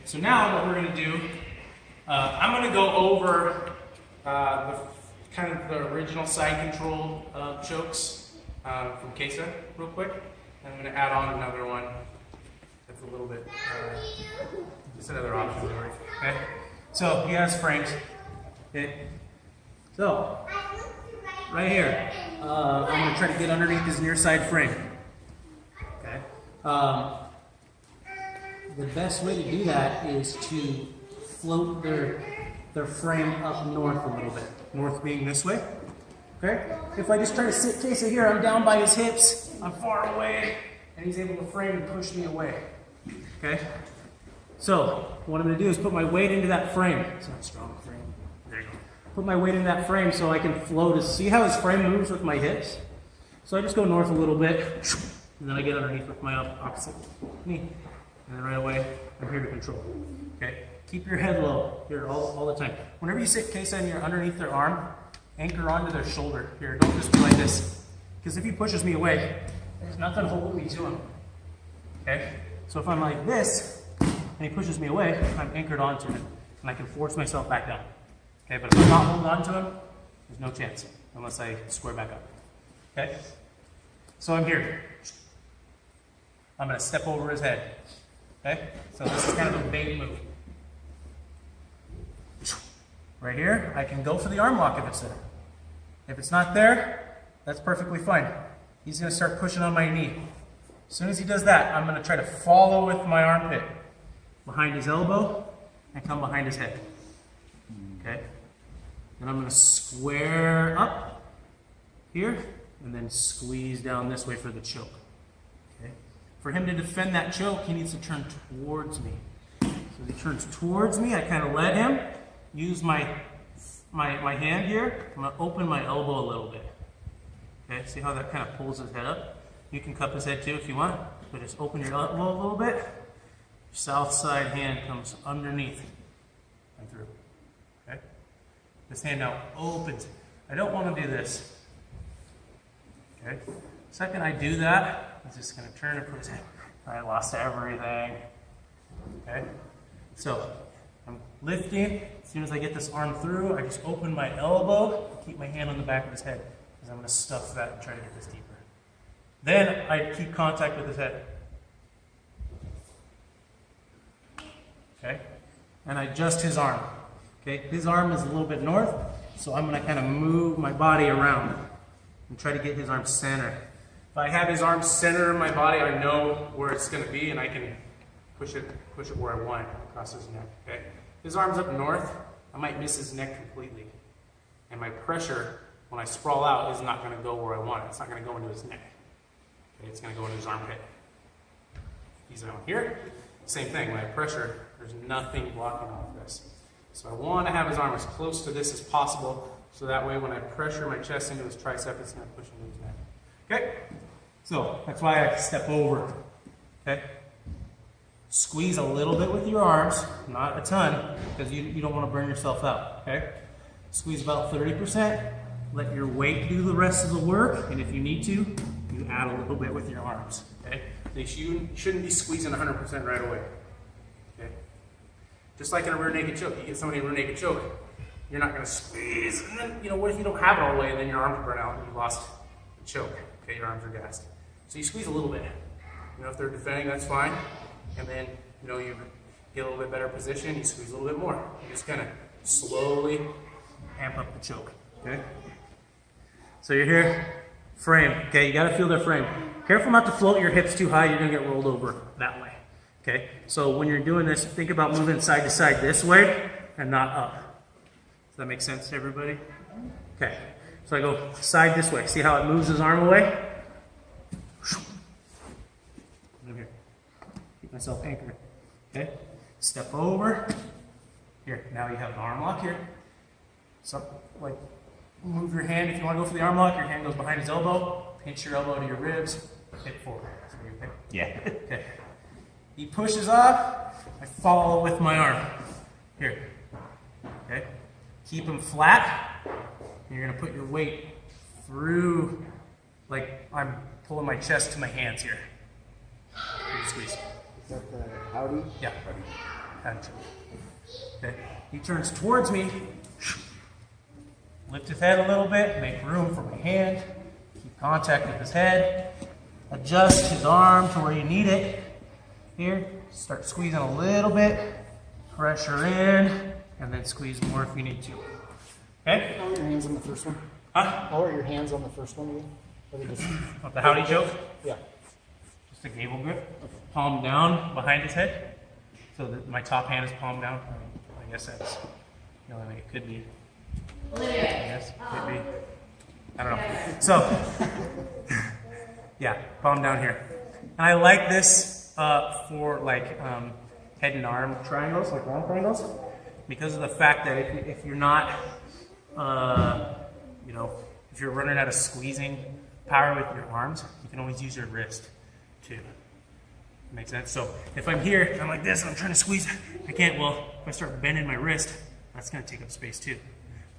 so now what we're going to do, I'm going to go over kind of the original side control chokes from Kesa real quick. I'm going to add on another one that's a little bit, just another option. Okay? So he has frames. Okay? So, right here, I'm going to try to get underneath his near side frame. Okay? The best way to do that is to float their frame up north a little bit. North being this way. Okay? If I just try to sit Kesa here, I'm down by his hips, I'm far away, and he's able to frame and push me away. Okay? So, what I'm going to do is put my weight into that frame. It's not a strong frame. There you go. Put my weight in that frame so I can float. See how his frame moves with my hips? So I just go north a little bit, and then I get underneath with my opposite knee. And then right away, I'm here to control. Okay? Keep your head low here all the time. Whenever you sit Kesa and you're underneath their arm, anchor onto their shoulder. Here, don't just be like this. Because if he pushes me away, there's nothing holding me to him. Okay? So if I'm like this, and he pushes me away, I'm anchored onto him. And I can force myself back down. Okay, but if I'm not holding on to him, there's no chance. Unless I square back up. Okay? So I'm here. I'm going to step over his head. Okay? So this is kind of a bait move. Right here, I can go for the arm lock if it's there. If it's not there, that's perfectly fine. He's going to start pushing on my knee. As soon as he does that, I'm going to try to follow with my armpit behind his elbow and come behind his head. Okay? Then I'm going to square up here and then squeeze down this way for the choke. Okay? For him to defend that choke, he needs to turn towards me. So as he turns towards me, I kind of let him use my hand here. I'm going to open my elbow a little bit. Okay, see how that kind of pulls his head up? You can cup his head too if you want, but just open your elbow a little bit. South side hand comes underneath and through. Okay? This hand now opens. I don't want to do this. Okay? Second I do that, he's just going to turn and put his head. I lost everything. Okay? So, I'm lifting. As soon as I get this arm through, I just open my elbow and keep my hand on the back of his head because I'm going to stuff that and try to get this deeper. Then I keep contact with his head. Okay? And I adjust his arm. Okay? His arm is a little bit north, so I'm going to kind of move my body around and try to get his arm centered. If I have his arm centered in my body, I know where it's going to be and I can push it where I want, across his neck. Okay? His arm's up north, I might miss his neck completely. And my pressure, when I sprawl out, is not going to go where I want it. It's not going to go into his neck. Okay? It's going to go into his armpit. He's down here. Same thing, when I pressure, there's nothing blocking off this. So I want to have his arm as close to this as possible, so that way when I pressure my chest into his tricep, it's not pushing into his neck. Okay? So that's why I step over. Okay? Squeeze a little bit with your arms, not a ton, because you don't want to burn yourself out. Okay? Squeeze about 30%. Let your weight do the rest of the work, and if you need to, you add a little bit with your arms. Okay? You shouldn't be squeezing 100% right away. Okay? Just like in a rear naked choke, you get somebody in a rear naked choke, you're not going to squeeze, and then, what if you don't have it all the way, and then your arms burn out and you lost the choke? Okay, your arms are gassed. So you squeeze a little bit. If they're defending, that's fine. And then, you get a little bit better position, you squeeze a little bit more. You just kind of slowly amp up the choke. Okay? So you're here, frame. Okay, you got to feel their frame. Careful not to float your hips too high, you're going to get rolled over that way. Okay? So when you're doing this, think about moving side to side this way and not up. Does that make sense to everybody? Okay. So I go side this way. See how it moves his arm away? Over here. Keep myself anchored. Okay? Step over. Here. Now you have an arm lock here. So, move your hand. If you want to go for the arm lock, your hand goes behind his elbow. Pinch your elbow to your ribs. Hip forward. So okay? Yeah. Okay. He pushes up. I follow with my arm. Here. Okay? Keep him flat. And you're going to put your weight through, like I'm pulling my chest to my hands here. Squeeze. Is that the howdy? Yeah. attitude. Okay? He turns towards me, lift his head a little bit, make room for my hand, keep contact with his head, adjust his arm to where you need it. Here, start squeezing a little bit, pressure in, and then squeeze more if you need to. Okay? How are your hands on the first one? Huh? How are your hands on the first one again? Of the howdy joke? Yeah. Just a gable grip, palm down behind his head, so that my top hand is palm down. I guess that's the only way it could be. I guess it could be. I don't know. So, yeah, palm down here. And I like this for like head and arm triangles, like arm triangles, because of the fact that if you're not, you know, if you're running out of squeezing power with your arms, you can always use your wrist too. Make sense? So if I'm here, I'm like this, and I'm trying to squeeze, I can't. Well, if I start bending my wrist, that's going to take up space too.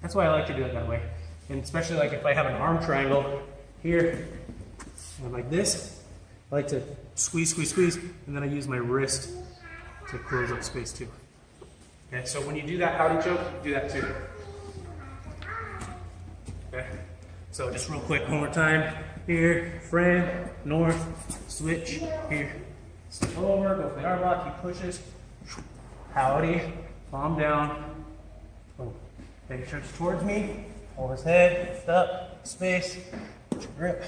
That's why I like to do it that way. And especially like if I have an arm triangle here, and like this, I like to squeeze, squeeze, squeeze, and then I use my wrist to close up space too. Okay, so when you do that howdy choke, do that too. Okay, so just real quick, one more time. Here, friend, north, switch, here. Step over, go for the arm lock, he pushes. Howdy, palm down. Boom. Okay, he turns towards me, hold his head, lift up, space, grip.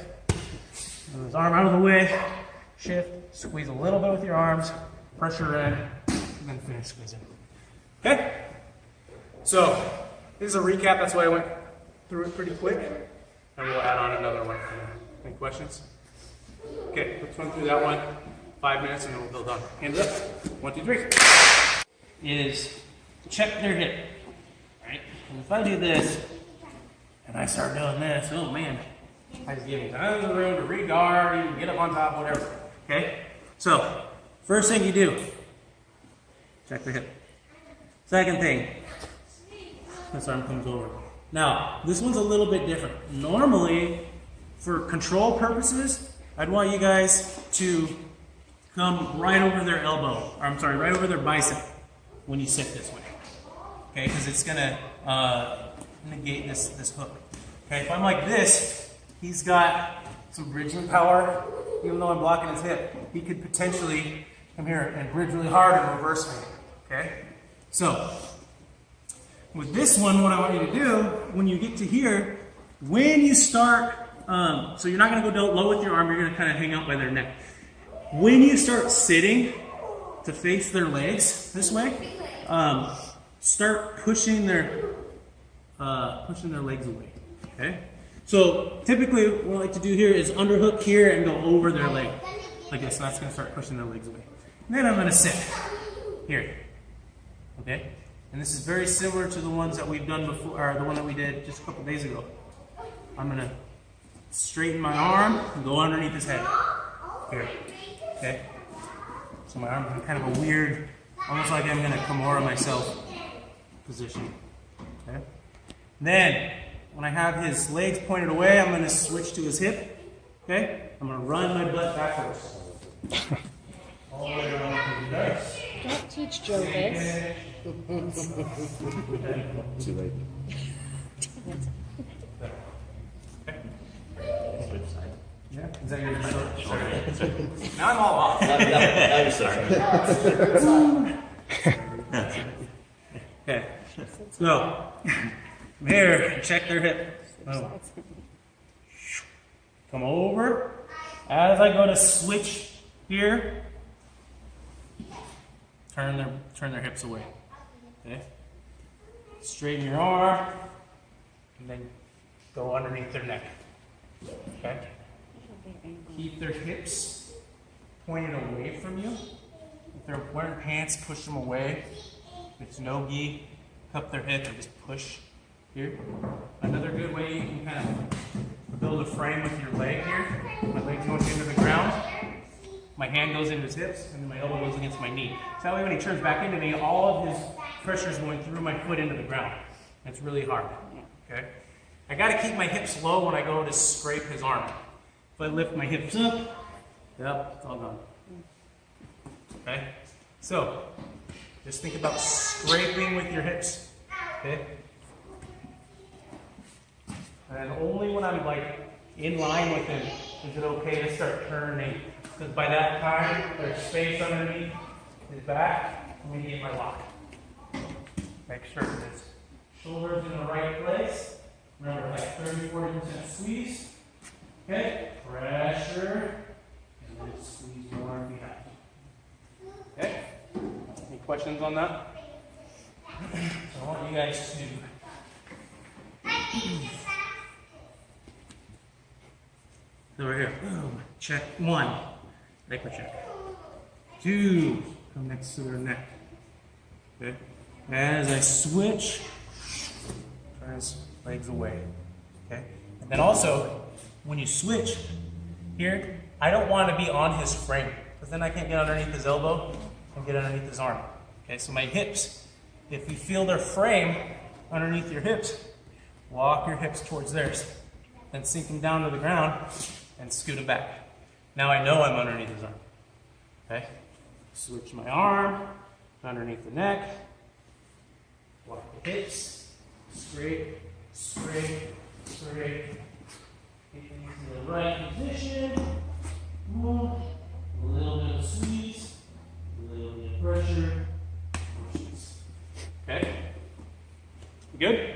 Move his arm out of the way, shift, squeeze a little bit with your arms, pressure in, and then finish squeezing. Okay? So, this is a recap, that's why I went through it pretty quick. And we'll add on another one. Any questions? Okay, let's run through that one. 5 minutes and then we'll build on. Hands up. 1, 2, 3. Is check their hip. Right? And if I do this, and I start doing this, oh man, I just give me tons of room to re-guard, you can get up on top, whatever. Okay? So, first thing you do, check the hip. Second thing, this arm comes over. Now, this one's a little bit different. Normally, for control purposes, I'd want you guys to come right over their elbow, or I'm sorry, right over their bicep when you sit this way. Okay, because it's gonna negate this hook. Okay, if I'm like this, he's got some bridging power. Even though I'm blocking his hip, he could potentially come here and bridge really hard and reverse me. Okay, so with this one, what I want you to do when you get to here, when you start, so you're not going to go low with your arm, you're going to kind of hang out by their neck. When you start sitting to face their legs this way, start pushing their legs away. Okay. So typically, what I like to do here is underhook here and go over their leg, like this. So that's going to start pushing their legs away. And then I'm going to sit here. Okay. And this is very similar to the ones that we've done before, or the one that we did just a couple days ago. I'm going to straighten my arm and go underneath his head. Here. Okay? So my arm's in kind of a weird, almost like I'm going to Kimura myself position. Okay? Then, when I have his legs pointed away, I'm going to switch to his hip. Okay? I'm going to run my butt backwards. All the way around to the darce. Don't teach Joe this. Too late. Yeah, is that your short? Now I'm all off. I'm sorry. Okay, so from here, check their hip. Oh. Come over. As I go to switch here, turn their hips away. Okay. Straighten your arm, and then go underneath their neck. Okay. Keep their hips pointed away from you. If they're wearing pants, push them away. If it's no gi, cup their hip and just push here. Another good way you can kind of build a frame with your leg here. My leg's going into the ground. My hand goes into his hips, and then my elbow goes against my knee. So that way when he turns back into me, all of his pressure is going through my foot into the ground. It's really hard. Okay? I got to keep my hips low when I go to scrape his arm. If I lift my hips up, yep, it's all gone. Okay? So, Just think about scraping with your hips. Okay? And only when I'm like in line with him is it okay to start turning. Because by that time, there's space underneath his back. I'm going to get my lock. Make sure his shoulders in the right place. Remember, like 30-40% squeeze. Okay? Pressure. And then squeeze more behind. Okay? Any questions on that? So I want you guys to over here. Boom. Check 1. Ankle check. 2. Come next to their neck. Okay. As I switch, turn his legs away. Okay. And then also, when you switch here, I don't want to be on his frame because then I can't get underneath his elbow and get underneath his arm. Okay. So my hips, if you feel their frame underneath your hips, walk your hips towards theirs. Then sink them down to the ground and scoot them back. Now I know I'm underneath his arm. Okay? Switch my arm, underneath the neck, walk the hips, scrape, scrape, scrape. Get into the right position. Move. A little bit of squeeze, a little bit of pressure. Okay? Good?